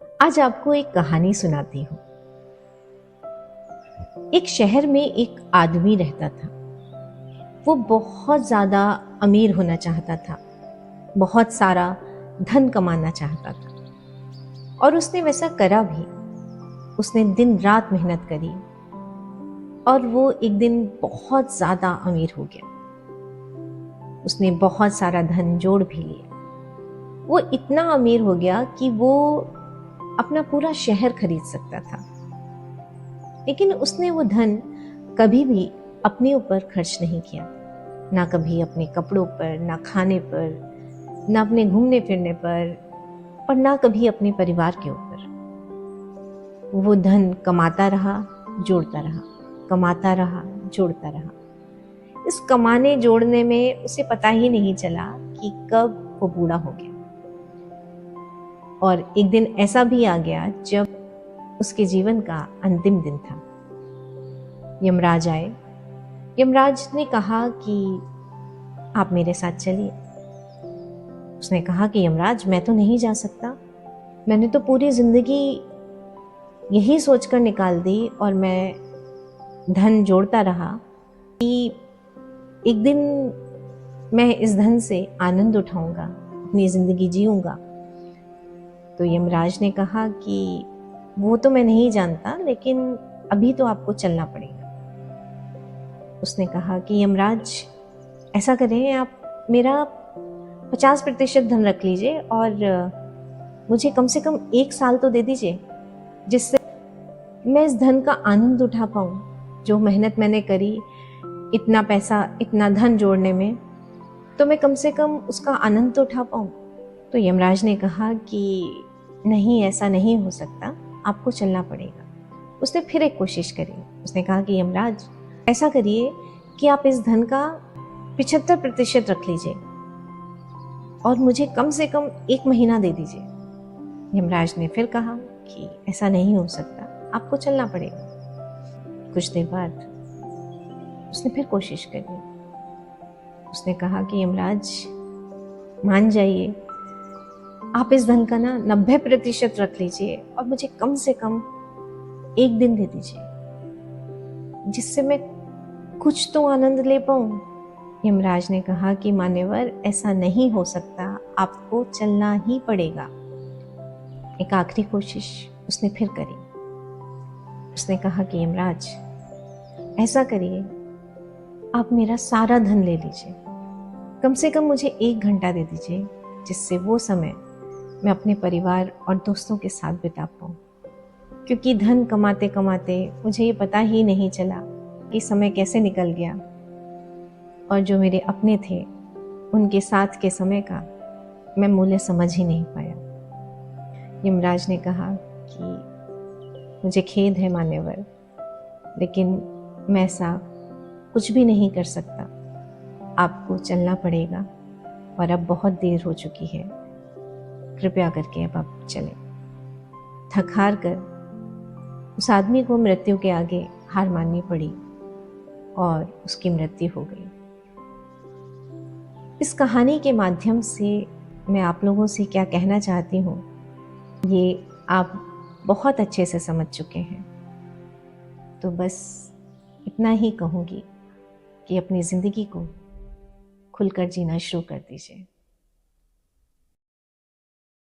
आज आपको एक कहानी सुनाती हूँ। एक शहर में एक आदमी रहता था। वो बहुत ज़्यादा अमीर होना चाहता था, बहुत सारा धन कमाना चाहता था और उसने वैसा करा भी। उसने दिन रात मेहनत करी और वो एक दिन बहुत ज़्यादा अमीर हो गया। उसने बहुत सारा धन जोड़ भी लिया। वो इतना अमीर हो गया कि वो अपना पूरा शहर खरीद सकता था। लेकिन उसने वो धन कभी भी अपने ऊपर खर्च नहीं किया, ना कभी अपने कपड़ों पर, ना खाने पर, ना अपने घूमने फिरने पर, और ना कभी अपने परिवार के ऊपर। वो धन कमाता रहा, जोड़ता रहा, कमाता रहा, जोड़ता रहा। इस कमाने जोड़ने में उसे पता ही नहीं चला कि कब वो बूढ़ा हो गया। और एक दिन ऐसा भी आ गया जब उसके जीवन का अंतिम दिन था। यमराज आए। यमराज ने कहा कि आप मेरे साथ चलिए। उसने कहा कि यमराज, मैं तो नहीं जा सकता। मैंने तो पूरी जिंदगी यही सोचकर निकाल दी और मैं धन जोड़ता रहा कि एक दिन मैं इस धन से आनंद उठाऊंगा, अपनी जिंदगी जीऊंगा। तो यमराज ने कहा कि वो तो मैं नहीं जानता, लेकिन अभी तो आपको चलना पड़ेगा। उसने कहा कि यमराज, ऐसा करें, आप मेरा 50% धन रख लीजिए और मुझे कम से कम 1 साल तो दे दीजिए, जिससे मैं इस धन का आनंद उठा पाऊँ। जो मेहनत मैंने करी, इतना पैसा, इतना धन जोड़ने में, तो मैं कम से कम उसका आनंद तो उठा पाऊँ। तो यमराज ने कहा कि नहीं, ऐसा नहीं हो सकता, आपको चलना पड़ेगा। उसने फिर एक कोशिश करी। उसने कहा कि यमराज, ऐसा करिए कि आप इस धन का 75% रख लीजिए और मुझे कम से कम 1 महीना दे दीजिए। यमराज ने फिर कहा कि ऐसा नहीं हो सकता, आपको चलना पड़ेगा। कुछ देर बाद उसने फिर कोशिश करी। उसने कहा कि यमराज, मान जाइए, आप इस धन का ना 90% रख लीजिए और मुझे कम से कम 1 दिन दे दीजिए, जिससे मैं कुछ तो आनंद ले पाऊं। यमराज ने कहा कि मान्यवर, ऐसा नहीं हो सकता, आपको चलना ही पड़ेगा। एक आखिरी कोशिश उसने फिर करी। उसने कहा कि यमराज, ऐसा करिए, आप मेरा सारा धन ले लीजिए, कम से कम मुझे 1 घंटा दे दीजिए, जिससे वो समय मैं अपने परिवार और दोस्तों के साथ बिता पाऊँ। क्योंकि धन कमाते कमाते मुझे ये पता ही नहीं चला कि समय कैसे निकल गया, और जो मेरे अपने थे उनके साथ के समय का मैं मूल्य समझ ही नहीं पाया। यमराज ने कहा कि मुझे खेद है मान्यवर, लेकिन मैं ऐसा कुछ भी नहीं कर सकता, आपको चलना पड़ेगा और अब बहुत देर हो चुकी है, कृपया करके अब आप चलें। थक हार कर उस आदमी को मृत्यु के आगे हार माननी पड़ी और उसकी मृत्यु हो गई। इस कहानी के माध्यम से मैं आप लोगों से क्या कहना चाहती हूँ, ये आप बहुत अच्छे से समझ चुके हैं। तो बस इतना ही कहूँगी कि अपनी ज़िंदगी को खुलकर जीना शुरू कर दीजिए।